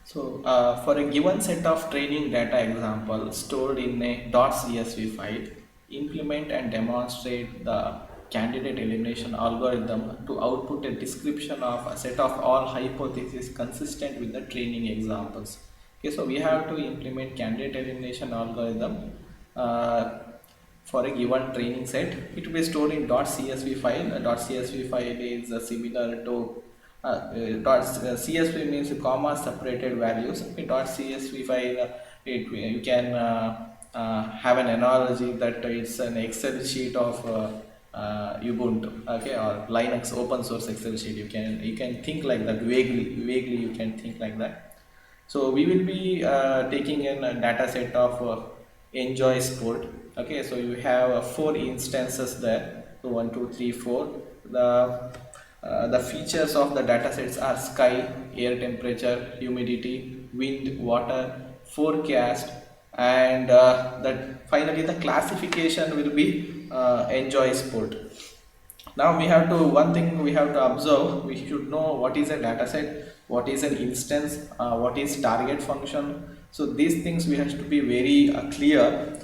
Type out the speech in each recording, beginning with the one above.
So, for a given set of training data example stored in a .csv file, implement and demonstrate the candidate elimination algorithm to output a description of a set of all hypotheses consistent with the training examples. Okay, so we have to implement candidate elimination algorithm uh, for a given training set. It will be stored in .csv file. A .csv file is similar to .csv means comma separated values. Okay, .csv file, you can have an analogy that it's an Excel sheet of Ubuntu, okay, or Linux open source Excel sheet. You can think like that, vaguely you can think like that. So we will be taking in a data set of enjoy sport. Okay, so you have four instances there. So 1 2 3 4. The features of the data sets are sky, air temperature, humidity, wind, water, forecast, and that finally the classification will be enjoy sport. Now we have to, one thing we have to observe, we should know what is a data set, what is an instance, what is target function. So these things we have to be very clear.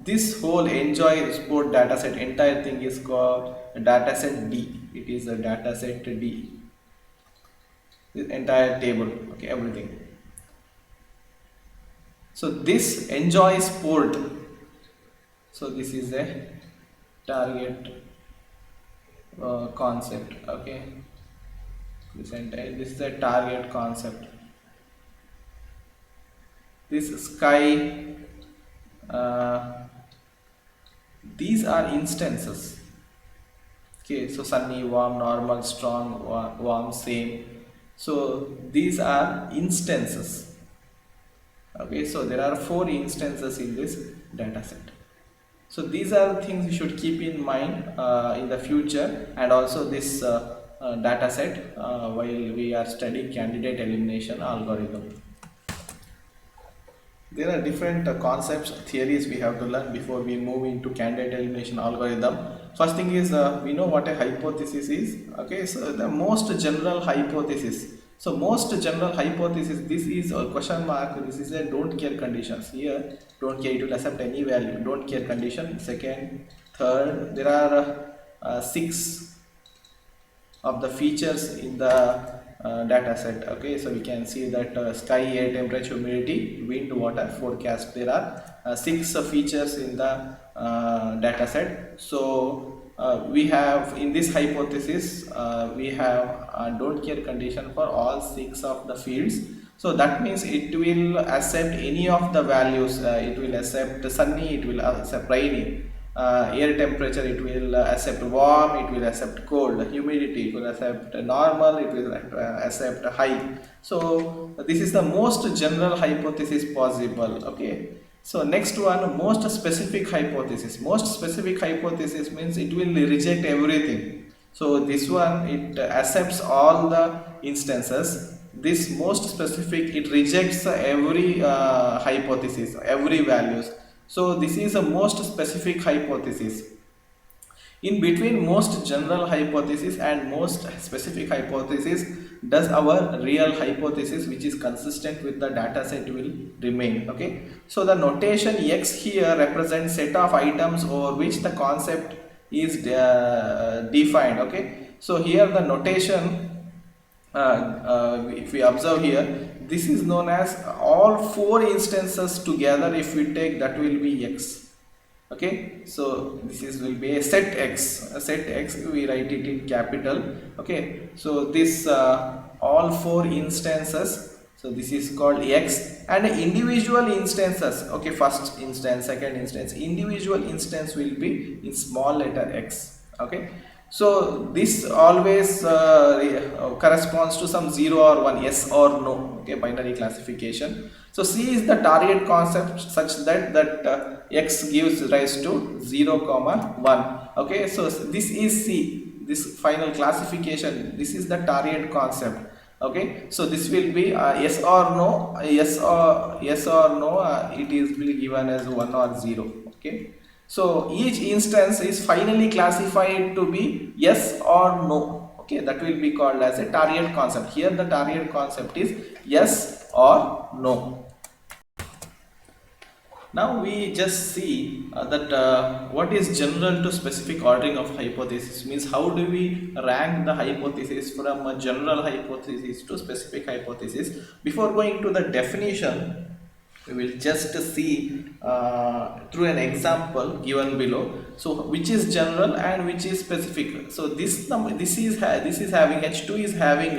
This whole enjoy sport data set, entire thing is called data set D. It is a data set D, this entire table, okay, everything. So this enjoy sport, so this is a target concept, okay, this is a target concept. This sky, these are instances, okay, so sunny, warm, normal, strong, warm, same. So these are instances, okay, so there are four instances in this data set. So these are things you should keep in mind in the future, and also this data set while we are studying candidate elimination algorithm. There are different concepts, theories we have to learn before we move into candidate elimination algorithm. First thing is we know what a hypothesis is. Okay, so the most general hypothesis. So most general hypothesis, this is a question mark, this is a don't care conditions. Here don't care, it will accept any value, don't care condition. Second, third, there are 6 of the features in the data set. Okay, so we can see that sky, air temperature, humidity, wind, water, forecast. There are 6 features in the data set. So we have in this hypothesis we have a don't care condition for all 6 of the fields. So that means it will accept any of the values. It will accept sunny, it will accept rainy. Air temperature, it will accept warm, it will accept cold. Humidity, it will accept normal, it will accept high. So this is the most general hypothesis possible. Okay, so next one, most specific hypothesis. Most specific hypothesis means it will reject everything. So this one, it accepts all the instances. This most specific, it rejects every hypothesis, every values. So this is a most specific hypothesis. In between most general hypothesis and most specific hypothesis, does our real hypothesis, which is consistent with the data set, will remain. Okay, so the notation X here represents set of items over which the concept is defined. Okay, so here the notation, if we observe here, this is known as all 4 instances together. If we take, that will be X. Okay, so this is will be a set X. A set X, we write it in capital. Okay, so this all 4 instances, so this is called X, and individual instances. Okay, first instance, second instance, individual instance will be in small letter X. Okay, So this always corresponds to some 0 or 1, yes or no, okay, binary classification. So C is the target concept such that x gives rise to 0 comma 1. Okay, so this is C, this final classification, this is the target concept. Okay, so this will be yes or no, yes or no, it is will given as 1 or 0. Okay, so each instance is finally classified to be yes or no. Okay, that will be called as a target concept. Here the target concept is yes or no. Now we just see that what is general to specific ordering of hypothesis, means how do we rank the hypothesis from a general hypothesis to specific hypothesis. Before going to the definition, we will just see through an example given below, so which is general and which is specific. So this is having H2 is having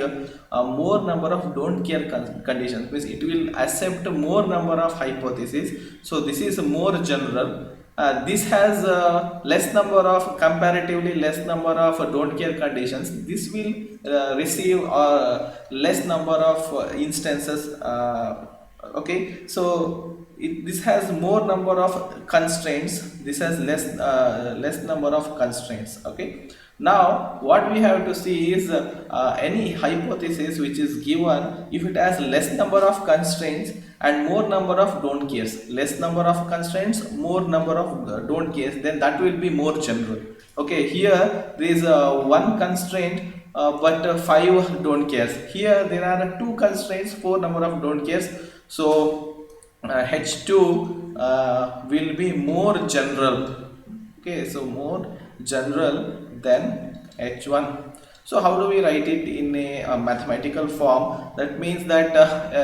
a more number of don't care conditions, means it will accept more number of hypotheses. So this is more general. This has less number of, comparatively less number of don't care conditions. This will receive less number of instances. Okay, so this has more number of constraints, this has less number of constraints. Okay, now what we have to see is any hypothesis which is given, if it has less number of constraints and more number of don't cares, less number of constraints, more number of don't cares, then that will be more general. Okay, here there is one constraint but 5 don't cares. Here there are 2 constraints, 4 number of don't cares. So H2 will be more general. Okay, so more general than H1. So how do we write it in a mathematical form? That means that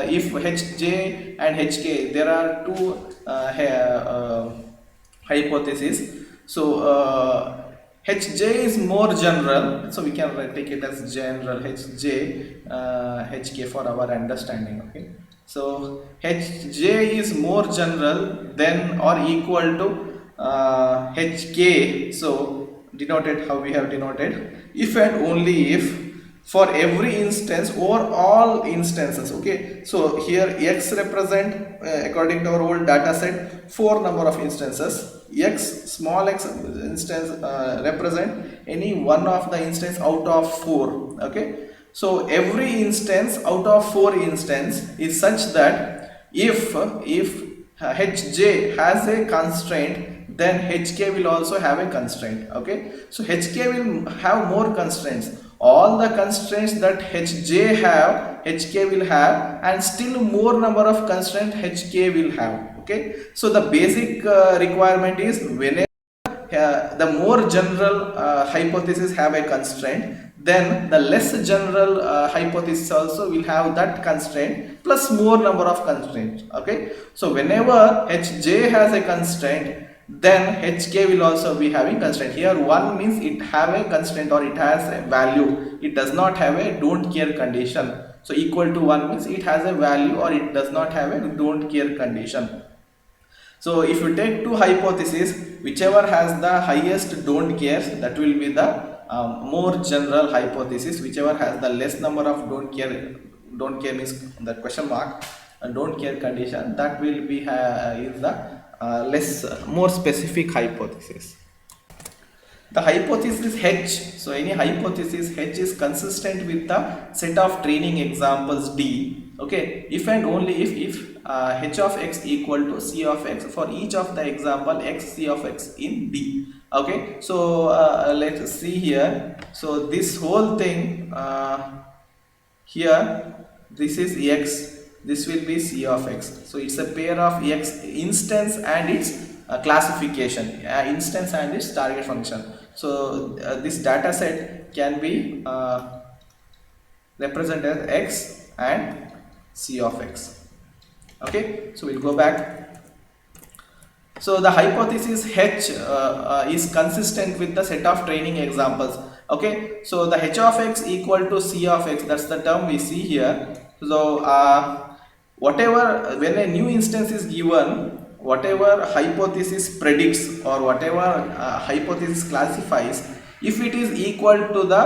if Hj and Hk, there are 2 hypotheses. So Hj is more general, so we can take it as general Hj, Hk for our understanding. Okay, so Hj is more general than or equal to Hk. So denoted, how we have denoted, if and only if for every instance or all instances. Okay, so here x represent according to our old data set 4 number of instances. X, small x instance represent any one of the instance out of 4. Okay, so every instance out of 4 instance is such that if Hj has a constraint, then Hk will also have a constraint. Okay, so Hk will have more constraints. All the constraints that Hj have, Hk will have, and still more number of constraints Hk will have. Okay, so the basic requirement is whenever the more general hypothesis have a constraint, then the less general hypothesis also will have that constraint plus more number of constraints. Okay, so whenever Hj has a constraint, then Hk will also be having constraint. Here 1 means it have a constraint or it has a value, it does not have a don't care condition. So equal to 1 means it has a value or it does not have a don't care condition. So if you take 2 hypotheses, whichever has the highest don't cares, that will be the more general hypothesis. Whichever has the less number of don't care means the question mark, don't care condition, that will be is the more specific hypothesis. The hypothesis H, so any hypothesis H is consistent with the set of training examples D. Okay, if and only if H of x equal to C of x for each of the example x C of x in D. Okay, so let's see here. So this whole thing here, this is x, this will be C of x. So it's a pair of x instance and its classification, instance and its target function. So this data set can be represented as x and C of x. Okay, so we'll go back. So the hypothesis H is consistent with the set of training examples. Okay, so the H of x equal to C of x, that's the term we see here. So whatever, when a new instance is given, whatever hypothesis predicts or whatever hypothesis classifies, if it is equal to the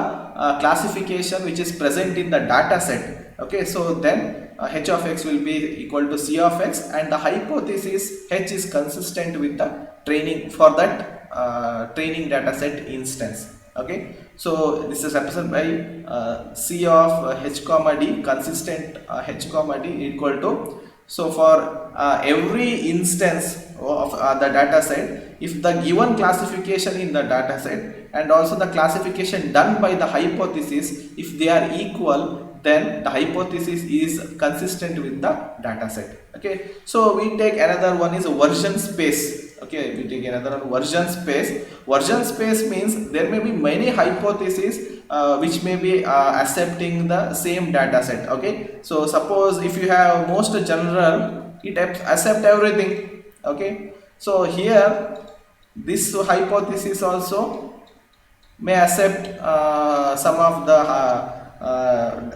classification which is present in the data set. Okay, so then h of x will be equal to c of x, and the hypothesis h is consistent with the training for that training data set instance. Okay, so this is represented by c of h comma d, consistent h comma d equal to, so for every instance of the data set, if the given classification in the data set and also the classification done by the hypothesis, if they are equal, then the hypothesis is consistent with the data set. Okay, so we take another one is version space. Okay, we take another one, version space. Version space means there may be many hypotheses which may be accepting the same data set. Okay, so suppose if you have most general, it accept everything. Okay, so here this hypothesis also may accept some of the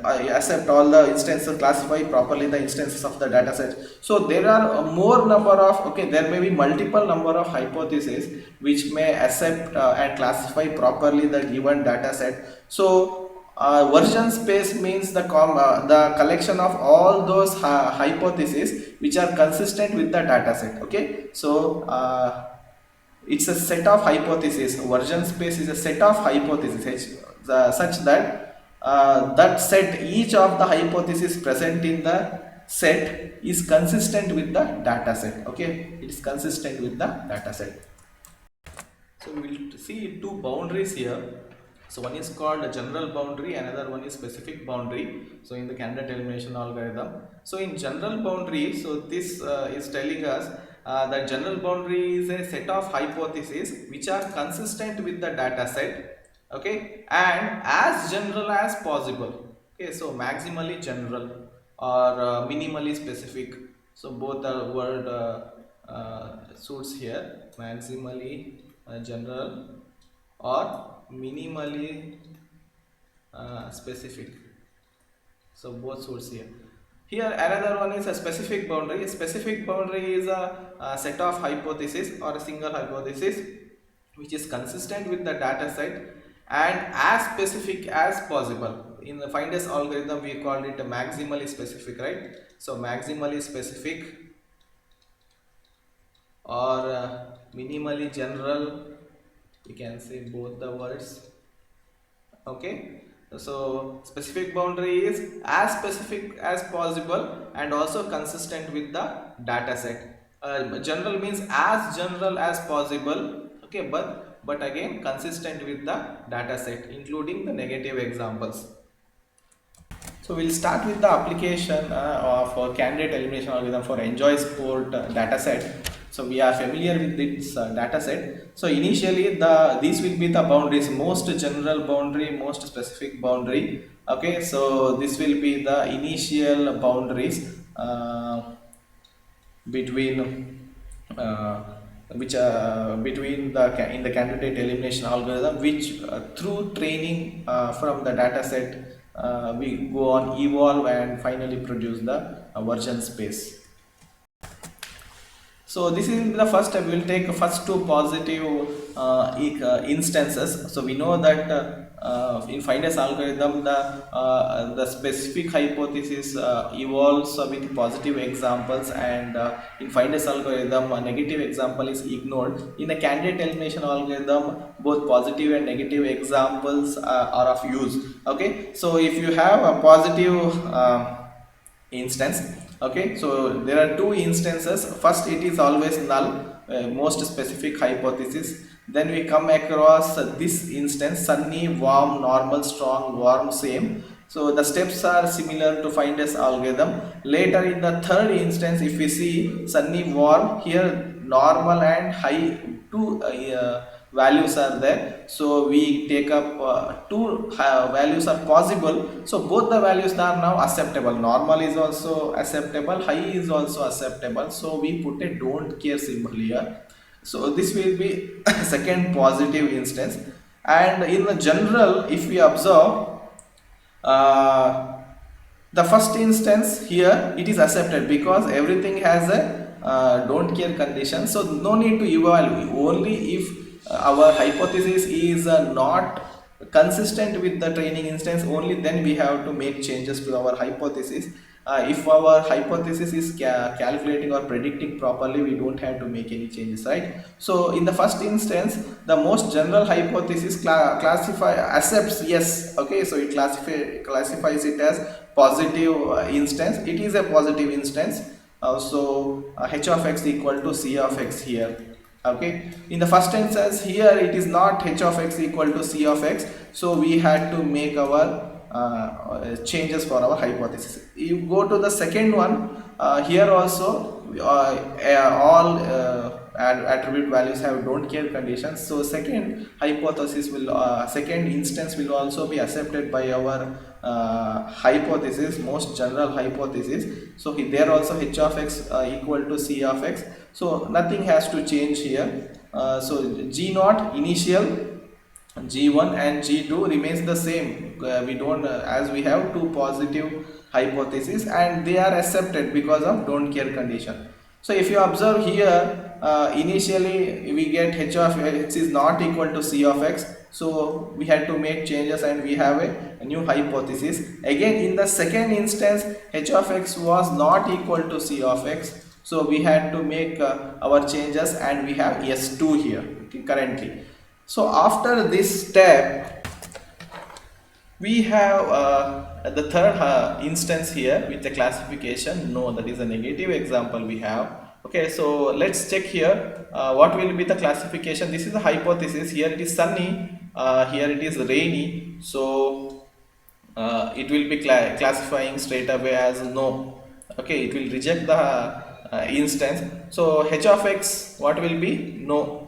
accept all the instances, classify properly the instances of the data set. So there are more number of, okay, there may be multiple number of hypotheses which may accept and classify properly the given data set. So version space means the collection of all those hypotheses which are consistent with the data set. Okay, so it's a set of hypotheses. Version space is a set of hypotheses such that that set, each of the hypotheses present in the set is consistent with the data set. Okay, it is consistent with the data set. So we will see two boundaries here. So one is called a general boundary, another one is specific boundary. So in the candidate elimination algorithm, so in general boundary, so this is telling us that general boundary is a set of hypotheses which are consistent with the data set. Okay, and as general as possible. Okay, so maximally general or minimally specific. So both the word suits here, maximally general or minimally specific. So both suits here. Here another one is a specific boundary. A specific boundary is a set of hypotheses or a single hypothesis which is consistent with the data set and as specific as possible. In the finders algorithm we called it a maximally specific, right? So maximally specific or minimally general, we can say both the words. Okay, so specific boundary is as specific as possible and also consistent with the data set. General means as general as possible, okay, but again consistent with the data set, including the negative examples. So we'll start with the application of candidate elimination algorithm for Enjoy Sport data set. So we are familiar with this data set. So initially these will be the boundaries: most general boundary, most specific boundary. Okay, so this will be the initial boundaries between between the in the candidate elimination algorithm, which through training from the data set we go on evolve and finally produce the version space. So this is the first step. We will take first two positive instances. So we know that in finders algorithm the specific hypothesis evolves with positive examples, and in finders algorithm a negative example is ignored. In a candidate elimination algorithm both positive and negative examples are of use. Okay, so if you have a positive instance, okay, so there are two instances. First, it is always null, most specific hypothesis. Then we come across this instance: sunny, warm, normal, strong, warm, same. So the steps are similar to finders algorithm. Later in the third instance, if we see sunny, warm, here normal and high, two values are there. So we take up two values are possible. So both the values are now acceptable. Normal is also acceptable, high is also acceptable. So we put a don't care symbol here. So this will be second positive instance. And in the general, if we observe the first instance, here it is accepted because everything has a don't care condition. So no need to evaluate. Only if our hypothesis is not consistent with the training instance, only then we have to make changes to our hypothesis. If our hypothesis is calculating or predicting properly, we don't have to make any changes, right? So in the first instance, the most general hypothesis accepts yes. Okay, so it classifies it as positive instance. It is a positive instance. H of x equal to c of x here. Okay, in the first instance here it is not h of x equal to c of x, so we had to make our changes for our hypothesis. You go to the second one, here also all attribute values have don't care conditions, so second hypothesis will second instance will also be accepted by our hypothesis, most general hypothesis. So there also h of x equal to c of x, so nothing has to change here. So g0 initial, g1 and g2 remains the same. We don't as we have two positive hypotheses and they are accepted because of don't care condition. So if you observe here, initially we get h of x is not equal to c of x, so we had to make changes and we have a new hypothesis. Again in the second instance, h of x was not equal to c of x, so we had to make our changes and we have s2 here, okay, currently. So after this step, we have the third instance here with the classification no, that is a negative example we have. Okay, so let's check here what will be the classification. This is the hypothesis. Here it is sunny, here it is rainy, so it will be classifying straight away as no. Okay, it will reject the instance. So h of x, what will be? No.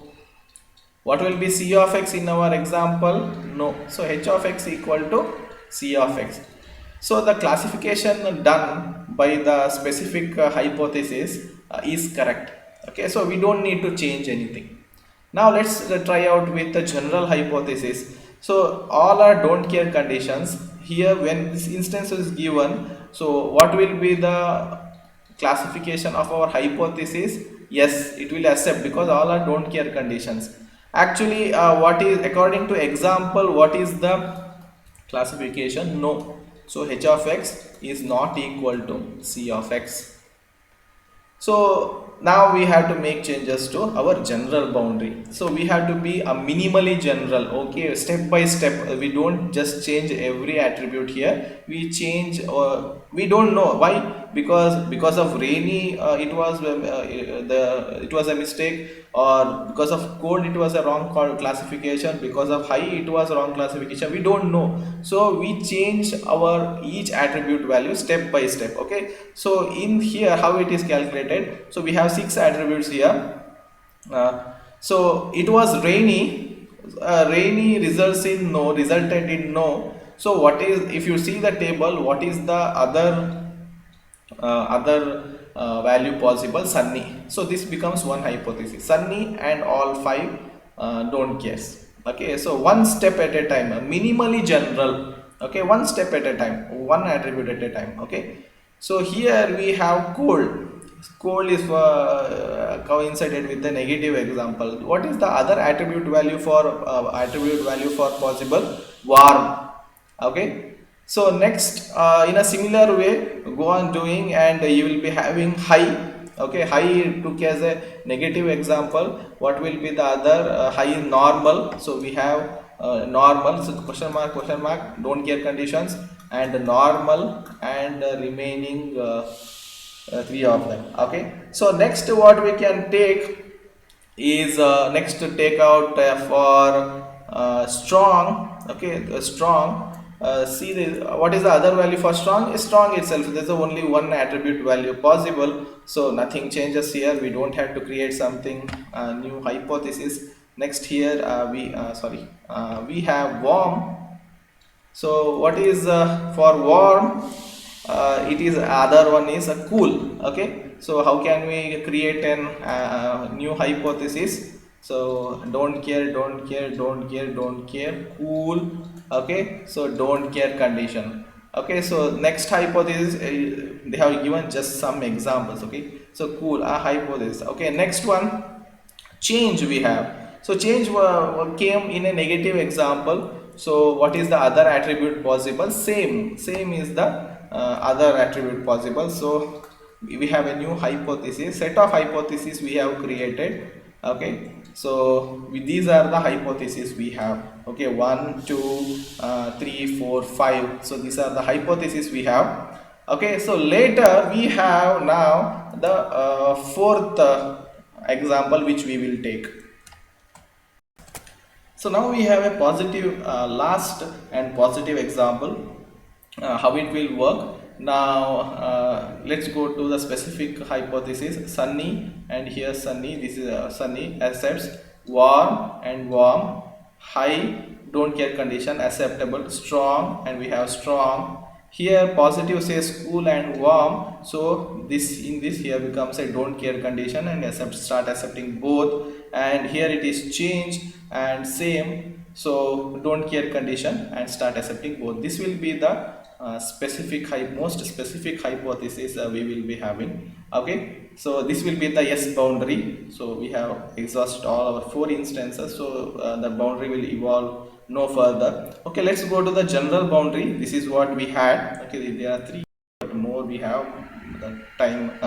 What will be c of x in our example? No. So h of x equal to c of x. So the classification done by the specific hypothesis is correct. Okay, so we don't need to change anything. Now let's try out with the general hypothesis. So all are don't care conditions. Here when this instance is given, so what will be the classification of our hypothesis? Yes, it will accept because all are don't care conditions. Actually, what is according to example, what is the classification? No. So h of x is not equal to c of x. So now we have to make changes to our general boundary. So we have to be a minimally general. Okay, step by step. We don't just change every attribute here. We change, we don't know why, because of rainy it was it was a mistake, or because of cold it was a wrong classification, because of high it was wrong classification, we don't know. So we change our each attribute value step by step. Okay, so in here how it is calculated, so we have 6 attributes here. So it was rainy, rainy resulted in no. So what is, if you see the table, what is the other value possible? Sunny. So this becomes one hypothesis, sunny and all 5 don't cares. Okay, so one step at a time, minimally general. Okay, one step at a time, one attribute at a time. Okay, so here we have cold. Cold is coincided with the negative example. What is the other attribute value for possible? Warm. Okay, so next in a similar way go on doing, and you will be having high. Okay, high took as a negative example. What will be the other? High normal. So we have normal, so question mark, don't care conditions, and normal, and remaining 3 of them. Okay, so next what we can take is next to take out for strong. Okay, strong. See what is the other value for strong? Strong itself, there is only one attribute value possible, so nothing changes here. We don't have to create something new hypothesis. Next here we have warm. So what is for warm? It is other one is cool. Okay, so how can we create an new hypothesis? So don't care, cool. Okay, so don't care condition. Okay, so next hypothesis, they have given just some examples. Okay, so cool, a hypothesis. Okay, next one, change we have. So change came in a negative example. So what is the other attribute possible? Same is the other attribute possible. So we have a new hypothesis, set of hypotheses we have created. Okay, so these are the hypotheses we have. Okay, 1 2 3 4 5. So these are the hypotheses we have. Okay, so later we have now the fourth example which we will take. So now we have a positive last and positive example, how it will work. Now let's go to the specific hypothesis. Sunny, and here Sunny, this is Sunny accepts, warm and warm, high, don't care condition, acceptable, strong, and we have strong. Here positive says cool and warm, so this in this here becomes a don't care condition and start accepting both, and here it is change and same, so don't care condition and start accepting both. This will be the most specific hypothesis we will be having. Okay, so this will be the yes boundary. So we have exhausted all our 4 instances, so the boundary will evolve no further. Okay, let's go to the general boundary. This is what we had. Okay, there are 3, but more we have. The time,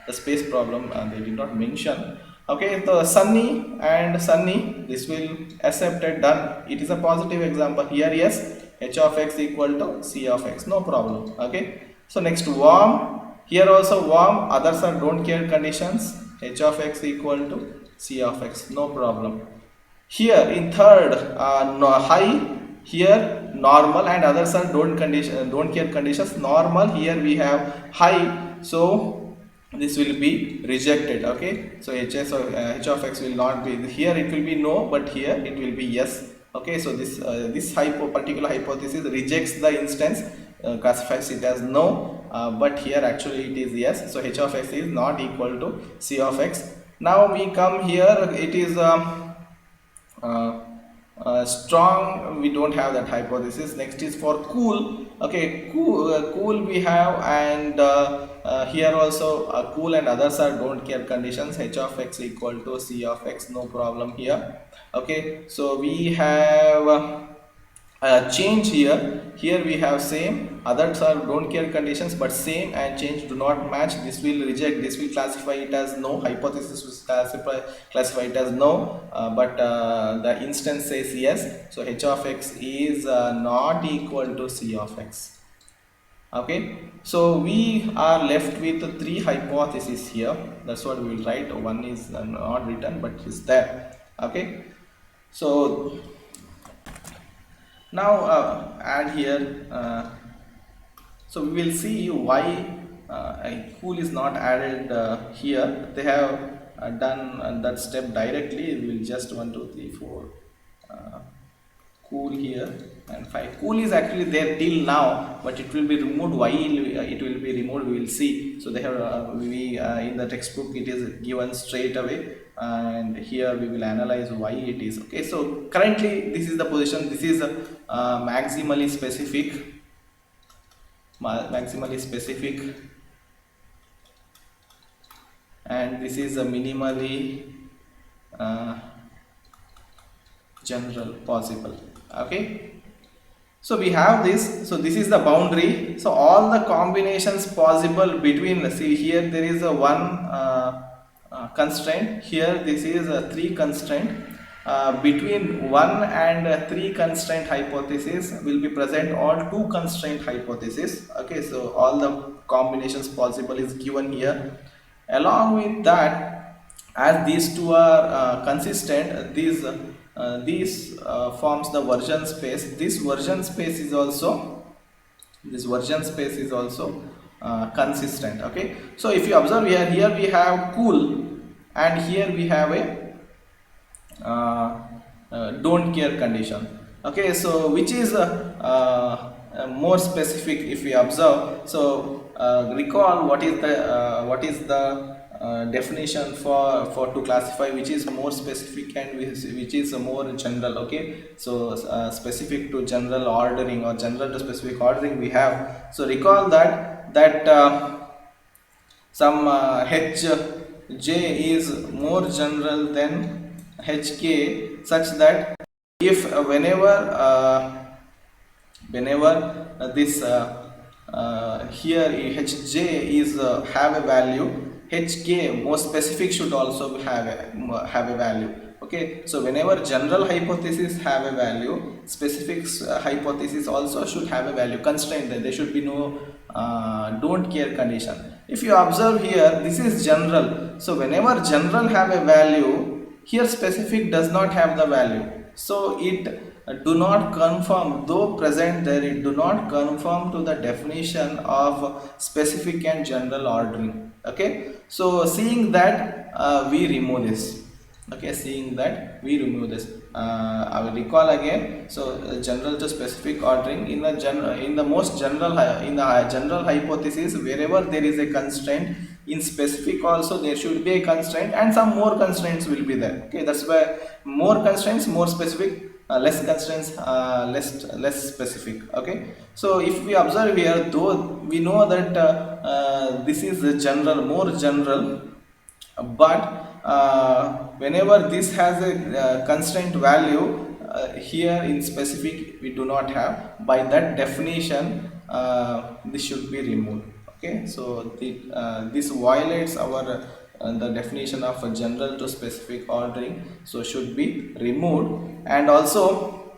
the space problem they did not mention. Okay, the Sunny and Sunny, this will accepted, done. It is a positive example here. Yes, h of x equal to c of x, no problem. Okay, so next warm, here also warm, others are don't care conditions, h of x equal to c of x, no problem. Here in third high, here normal, and others are don't care conditions, normal, here we have high, so this will be rejected. Okay, so h of x will not be, here it will be no, but here it will be yes. Okay, so this particular hypothesis rejects the instance, classifies it as no, but here actually it is yes. So h of x is not equal to c of x. Now we come here, it is strong, we don't have that hypothesis. Next is for cool. Okay, cool we have, and here also cool and others are don't care conditions, h of x equal to c of x, no problem here. Okay, so we have change here we have same, others are don't care conditions, but same and change do not match, this will reject, this will classify it as no, hypothesis will classify it as no, but the instance says yes, so h of x is not equal to c of x. Okay, so we are left with 3 hypotheses here, that's what we will write. One is not written but is there. Okay, so now add here, so we will see why cool is not added here. They have done that step directly. We will just 1 2 3 4 cool here and 5. Cool is actually there till now, but it will be removed. Why it will be removed, we will see. So they have in the textbook it is given straight away, and here we will analyze why it is. Okay, so currently this is the position. This is maximally specific, and this is a minimally general possible. Okay, so we have this, so this is the boundary. So all the combinations possible between, see here there is a 1 constraint, here this is a 3 constraint, between 1 and 3 constraint hypothesis will be present all 2 constraint hypothesis. Okay, so all the combinations possible is given here. Along with that, as these 2 are consistent, these forms the version space. This version space is also consistent. Okay, so if you observe here we have cool, and here we have a don't care condition. Okay, so which is more specific if we observe. So recall what is the definition for to classify which is more specific and which is more general. Okay, so specific to general ordering or general to specific ordering we have. So recall that some H J is more general than hk such that if whenever this here hj is have a value, hk more specific should also have a value. Okay, so whenever general hypothesis have a value, specific hypothesis also should have a value constraint, that there should be no don't care condition. If you observe here, this is general, so whenever general have a value, here specific does not have the value, so it do not conform, though present there, it do not conform to the definition of specific and general ordering. Okay, so seeing that we remove this. Okay, seeing that we remove this, I will recall again. So general to specific ordering, in the general, in the most general in the general hypothesis, wherever there is a constraint, in specific also there should be a constraint, and some more constraints will be there. Okay, that's why more constraints, more specific, less constraints, less specific. Okay, so if we observe here, though we know that this is the general, more general, but whenever this has a constraint value, here in specific we do not have, by that definition this should be removed. Okay, so this violates our the definition of a general to specific ordering, so should be removed. And also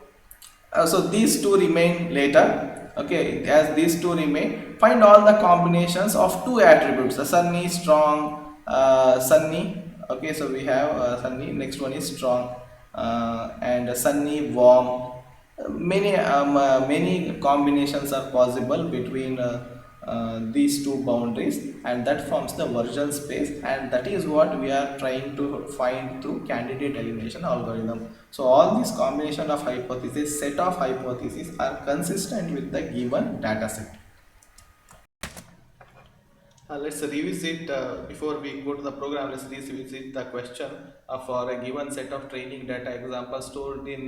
so these two remain later. Okay, as these two remain, find all the combinations of two attributes, the sunny, strong, sunny. Okay, so we have sunny, next one is strong, and sunny, warm. Many combinations are possible between these two boundaries, and that forms the version space, and that is what we are trying to find through candidate elimination algorithm. So all these combination of hypotheses, set of hypotheses, are consistent with the given data set. Let's revisit, before we go to the program, let's revisit the question for a given set of training data example stored in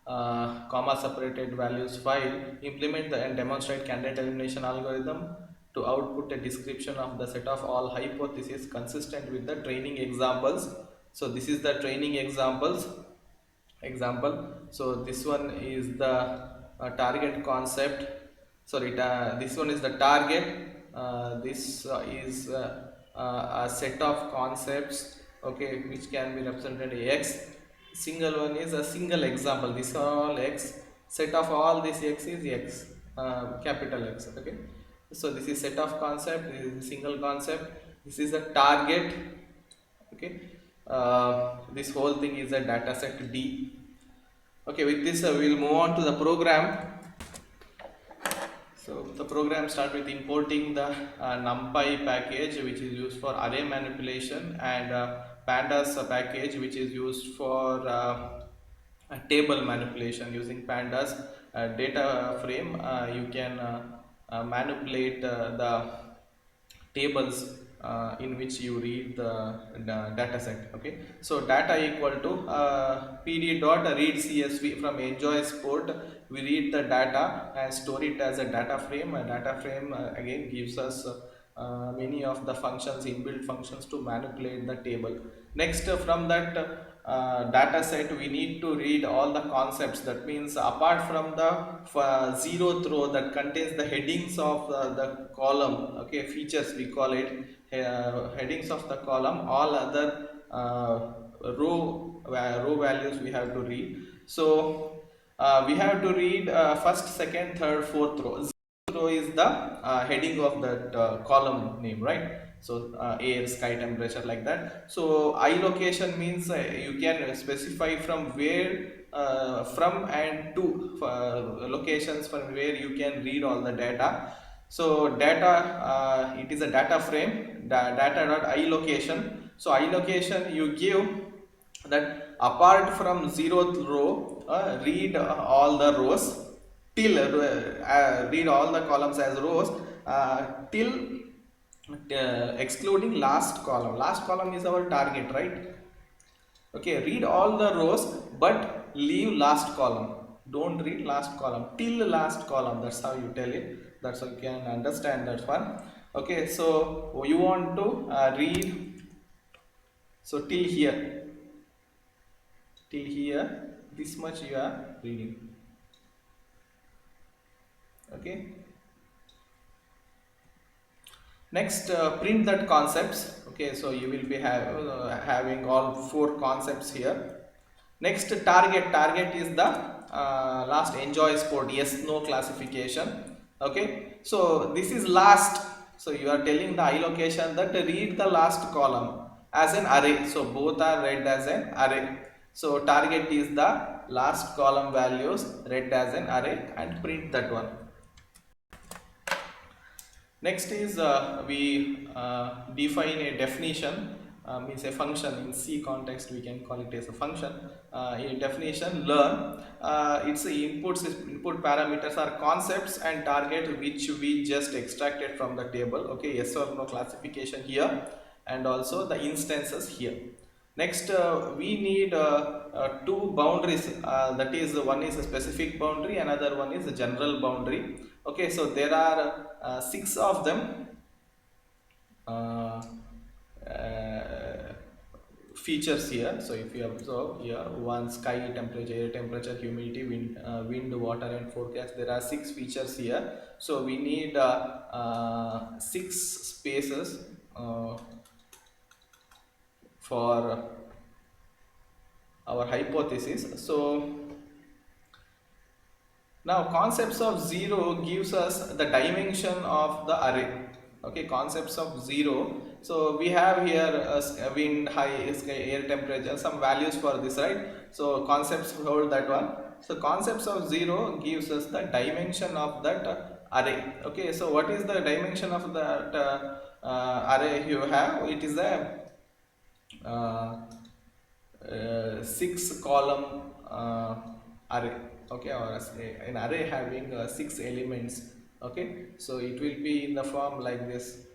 comma separated values file. Implement and demonstrate candidate elimination algorithm to output a description of the set of all hypotheses consistent with the training examples. So this is the training example. So this one is the target concept, sorry, this one is the target, this is a set of concepts, okay, which can be represented x. Single one is a single example, these are all x, set of all this x is x, capital X. Okay, so this is set of concept, this is a single concept, this is a target. Okay, this whole thing is a data set D. Okay, with this we will move on to the program. So the program starts with importing the NumPy package, which is used for array manipulation, and pandas package, which is used for table manipulation. Using pandas data frame, you can manipulate the tables in which you read the data set. Okay, so data equal to pd dot read csv from enjoy sport. We read the data and store it as a data frame. A data frame again gives us many of the functions, inbuilt functions, to manipulate the table. Next, from that data set, we need to read all the concepts. That means apart from the zeroth row that contains the headings of the column, okay, features we call it, headings of the column, all other row values we have to read. So we have to read first, second, third, fourth row. Row is the heading of that column name, right? So air, sky, temperature, like that. So I location means you can specify from where, from and to locations from where you can read all the data. So data, it is a data frame, data dot I location. So I location, you give that apart from zeroth row, read all the rows till read all the columns as rows till excluding last column. Last column is our target, right? Okay, read all the rows but leave last column. Don't read last column till last column. That's how you tell it. That's how you can understand that one. Okay, so you want to read, so till here. till here, this much you are reading. Okay, next print that concepts. Okay, so you will be having all 4 concepts here. Next, target is the last enjoy sport, yes no classification. Okay, so this is last, so you are telling the allocation that read the last column as an array, so both are read as an array. So target is the last column values read as an array and print that one. Next is we define a definition, means a function. In C context we can call it as a function. In definition, learn, its input parameters are concepts and target, which we just extracted from the table. Okay, yes or no classification here, and also the instances here. Next, we need 2 boundaries, that is, one is a specific boundary, another one is a general boundary. Okay, so there are 6 of them. uh, uh, Features here. So if you observe here, one, sky, temperature, air temperature, humidity, wind, water and forecast, there are 6 features here. So we need 6 spaces for our hypothesis. So now concepts of 0 gives us the dimension of the array. Okay, concepts of 0. So we have here wind, high, sky, air temperature, some values for this, right? So concepts hold that one. So concepts of 0 gives us the dimension of that array. Okay, so what is the dimension of that array you have? It is a 6 column array. Okay, or an array having 6 elements. Okay, so it will be in the form like this.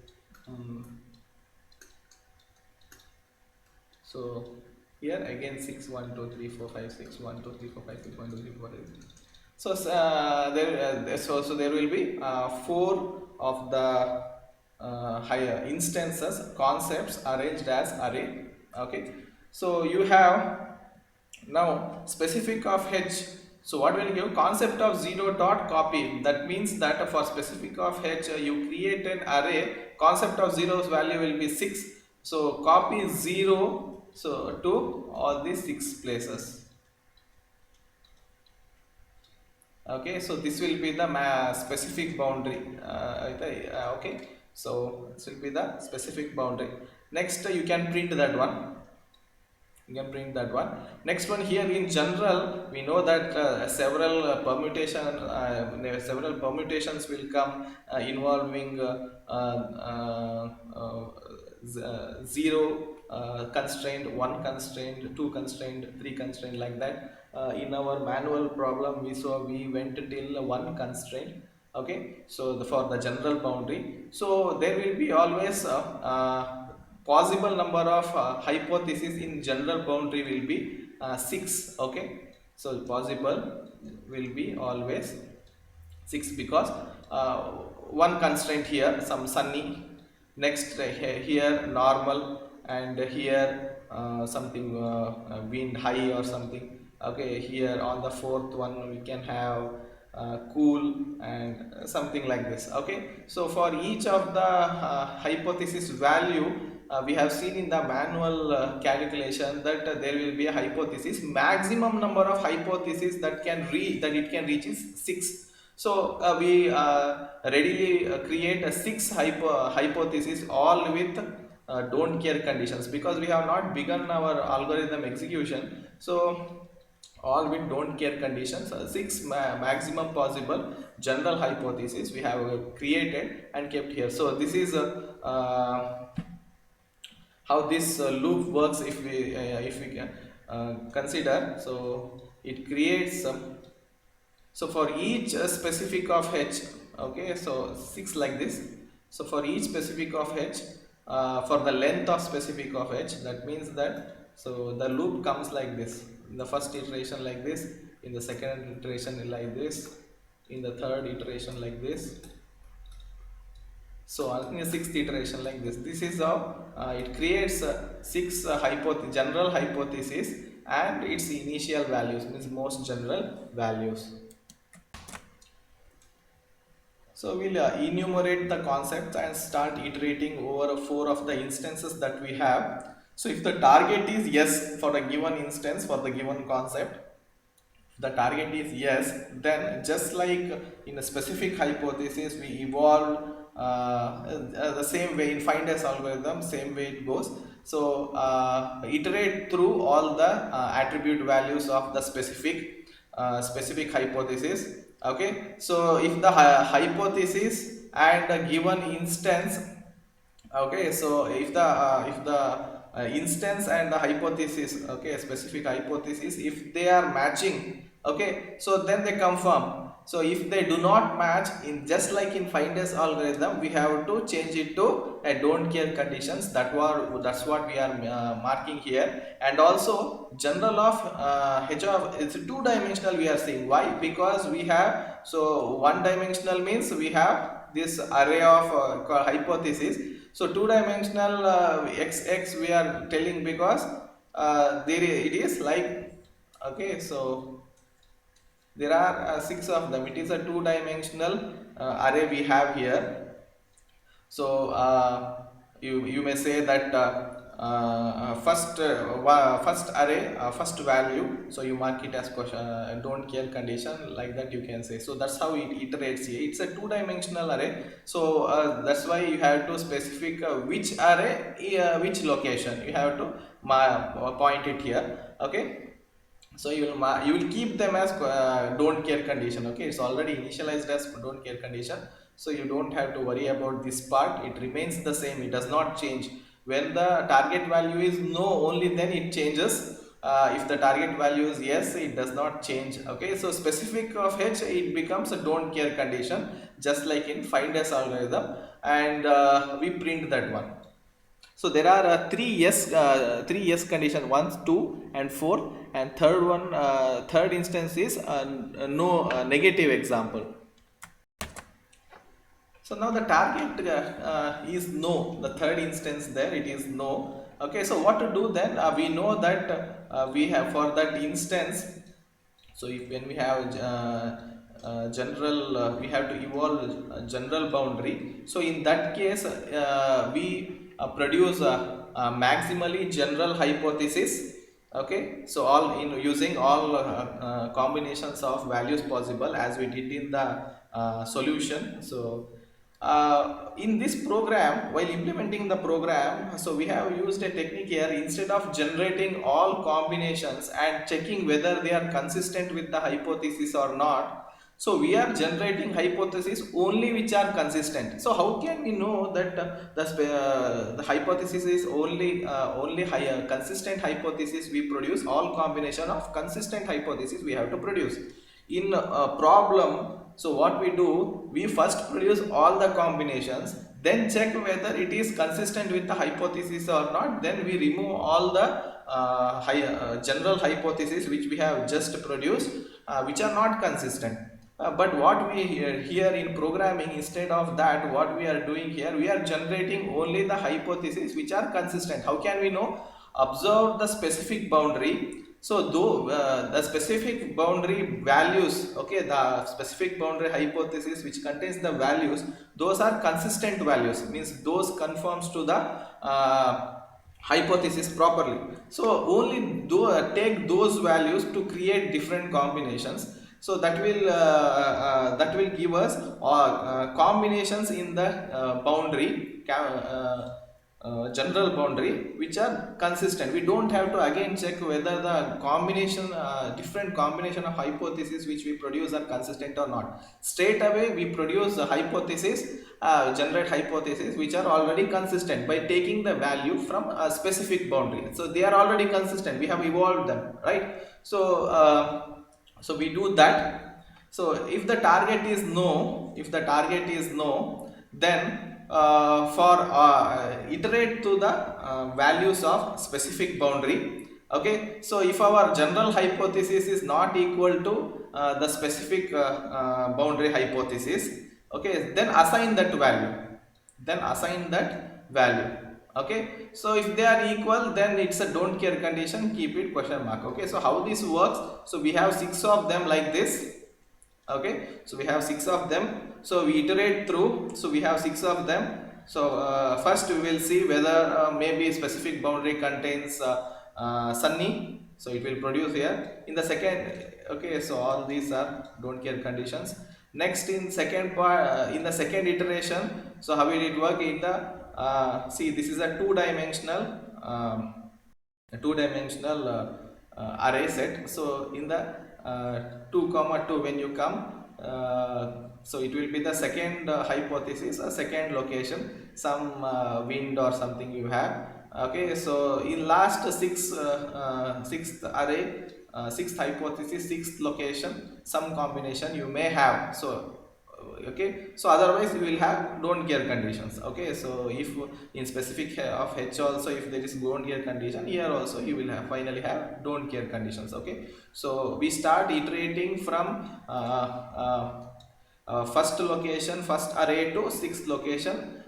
So here again 6, 1, 2, 3, 4, 5, 6, 1, 2, 3, 4, 5, 6, 1, 2, 3, 4, 5. So so there will be 4 of the higher instances, concepts arranged as array. Okay, so you have now specific of h. So what will give? Concept of 0 dot copy. That means that for specific of h you create an array. Concept of 0's value will be 6. So copy 0 so to all these 6 places. Okay, so this will be the specific boundary. Okay, so this will be the specific boundary. Next, you can print that one. You can print that one. Next one, here in general, we know that several permutations will come involving 0 constraint, 1 constraint, 2 constraint, 3 constraint, like that. In our manual problem we saw we went till 1 constraint. Okay, so for the general boundary, so there will be always possible number of hypotheses in general boundary will be 6. Okay, so possible will be always 6 because 1 constraint here, some sunny, next here normal, and here something wind high or something. Okay, here on the 4th one we can have cool and something like this. Okay, so for each of the hypothesis value, we have seen in the manual calculation that there will be a hypothesis, maximum number of hypotheses that it can reach is 6. So we readily create a 6 hypothesis, all with don't care conditions, because we have not begun our algorithm execution. So all with don't care conditions, 6 maximum possible general hypothesis we have created and kept here. So this is how this loop works if we can consider. So it creates so for each specific of h, okay, so 6 like this. So for each specific of h, for the length of specific of h, that means that, so the loop comes like this. In the first iteration like this, in the second iteration like this, in the third iteration like this, so in the 6th iteration like this. This is how it creates six general hypotheses and its initial values, means most general values. So we'll enumerate the concepts and start iterating over four of the instances that we have. So if the target is yes for a given instance, for the given concept, the target is yes, then just like in a specific hypothesis we evolve the same way in find S algorithm, same way it goes. So iterate through all the attribute values of the specific hypothesis. Okay, so if the hypothesis and a given instance, okay, so if the instance and the hypothesis, okay, specific hypothesis, if they are matching, okay, so then they confirm. So if they do not match, in just like in find S algorithm, we have to change it to a don't care conditions. That's what we are marking here. And also general of h of, it's two dimensional we are saying. Why? Because we have, so one dimensional means we have this array of hypothesis. So two dimensional xx we are telling because it is like, okay, so there are six of them. It is a two dimensional array we have here. So you may say that first array, first value, so you mark it as question, don't care condition, like that you can say. So that's how it iterates here. It's a two dimensional array, so that's why you have to specify which array, which location you have to point it here. Okay, so you will keep them as don't care condition. Okay, it's already initialized as don't care condition, so you don't have to worry about this part. It remains the same, it does not change. When the target value is no, only then it changes. If the target value is yes, it does not change. Okay, so specific of h, it becomes a don't care condition, just like in find S algorithm, and we print that one. So there are three yes condition, 1, 2 and 4, and third instance is no, negative example. So now the target is no, the third instance there, it is no. Okay, so what to do then? We know that we have for that instance, so if when we have general, we have to evolve a general boundary. So in that case we produce a maximally general hypothesis. Okay, so all in using all combinations of values possible, as we did in the solution. So in this program, while implementing the program, so we have used a technique here. Instead of generating all combinations and checking whether they are consistent with the hypothesis or not, so we are generating hypotheses only which are consistent. So how can we know that the hypothesis is only consistent hypothesis we produce? All combination of consistent hypothesis we have to produce. In a problem, so what we do, we first produce all the combinations, then check whether it is consistent with the hypothesis or not. Then we remove all the general hypotheses which we have just produced, which are not consistent. But what we here in programming, instead of that, what we are doing here, we are generating only the hypotheses which are consistent. How can we know? Observe the specific boundary. So though the specific boundary values, okay, the specific boundary hypothesis which contains the values, those are consistent values, means those conforms to the hypothesis properly. So only take those values to create different combinations. So that will give us combinations in the boundary, general boundary, which are consistent. We don't have to again check whether the combination, different combination of hypotheses which we produce are consistent or not. Straight away we produce a hypothesis, generate hypotheses which are already consistent by taking the value from a specific boundary. So they are already consistent, we have evolved them, right? So so we do that. So if the target is no, then iterate to the values of specific boundary. Okay, so if our general hypothesis is not equal to the specific boundary hypothesis, okay, then assign that value. Okay, so if they are equal, then it's a don't care condition, keep it question mark. Okay, so how this works? So we have 6 of them like this. Okay, so we have 6 of them, so we iterate through, so we have 6 of them. So first we will see whether maybe specific boundary contains sunny, so it will produce here in the second. Okay, so all these are don't care conditions. Next, in second part, in the second iteration, so how will it work in the see, this is a two dimensional array set. So in the 2 comma 2, when you come, so it will be the second hypothesis, a second location, some wind or something you have. Okay, so in last sixth array, sixth hypothesis, sixth location, some combination you may have. So okay, so otherwise we will have don't care conditions. Okay, so if in specific of H also, if there is don't care condition, here also you will have finally have don't care conditions. Okay, so we start iterating from first location, first array to sixth location,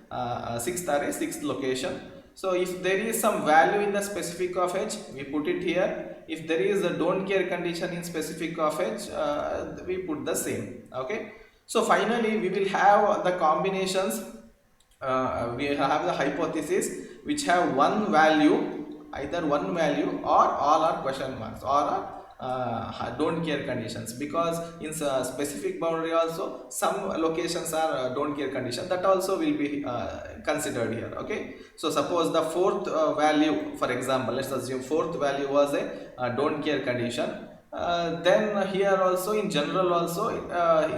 sixth array, sixth location. So if there is some value in the specific of H, we put it here. If there is a don't care condition in specific of H, we put the same. Okay, so finally we will have the combinations. We have the hypothesis which have one value, either one value or all are question marks or are don't care conditions, because in specific boundary also some locations are don't care condition, that also will be considered here. Okay, so suppose the fourth value, for example, let's assume fourth value was a don't care condition. Then here also in general also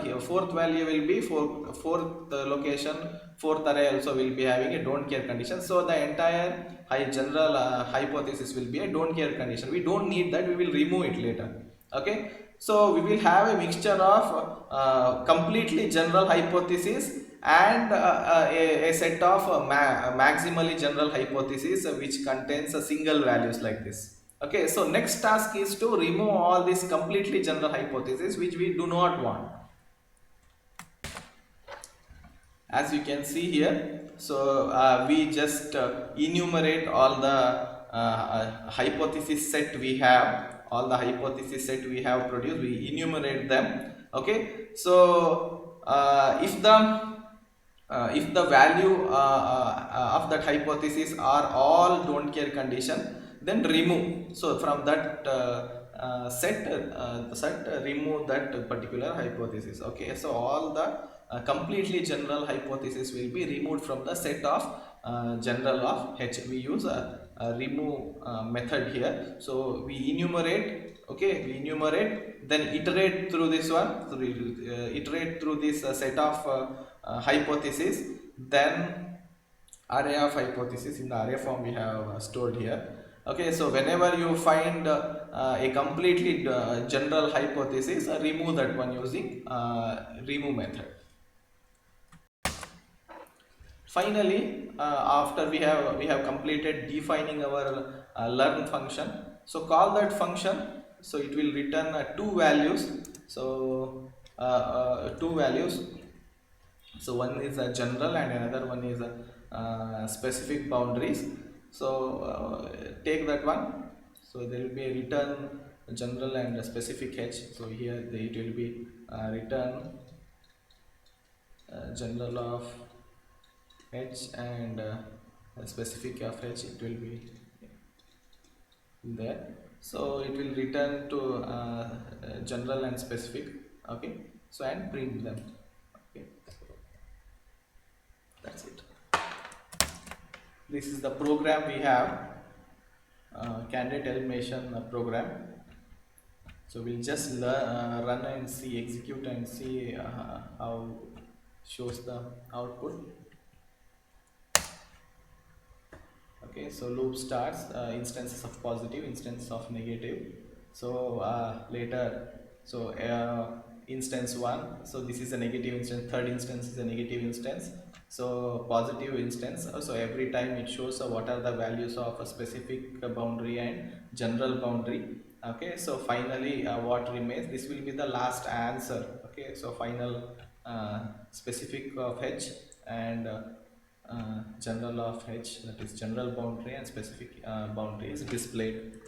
here fourth value will be fourth location, fourth array also will be having a don't care condition. So the entire general hypothesis will be a don't care condition. We don't need that, we will remove it later. Okay, so we will have a mixture of completely general hypothesis and a set of maximally general hypothesis which contains a single values like this. Okay, so next task is to remove all these completely general hypotheses which we do not want. As you can see here, so we just enumerate all the hypothesis set we have, all the hypothesis set we have produced, we enumerate them. Okay, so if the value of that hypothesis are all don't care condition, then remove. So from that set remove that particular hypothesis. Okay, so all the completely general hypothesis will be removed from the set of general of H. We use a remove method here. So we enumerate. Okay, we enumerate, then iterate through this one. So we iterate through this set of hypothesis, then array of hypothesis in the array form we have stored here. Okay, so whenever you find a completely general hypothesis, remove that one using remove method. Finally, after we have completed defining our learn function, so call that function. So it will return two values. So two values. So one is a general and another one is a specific boundaries. So take that one. So there will be a return general and a specific H. So here it will be return general of H and specific of H. It will be there. So it will return to general and specific. Okay. So and print them. Okay. That's it. This is the program we have, candidate elimination program. So we'll just run and see, execute and see how shows the output. Okay, so loop starts, instances of positive, instance of negative. So later, so instance 1, so this is a negative instance, third instance is a negative instance, so positive instance. So every time it shows what are the values of a specific boundary and general boundary. Okay, so finally what remains, this will be the last answer. Okay, so final specific of H and general of H, that is general boundary and specific boundary is displayed.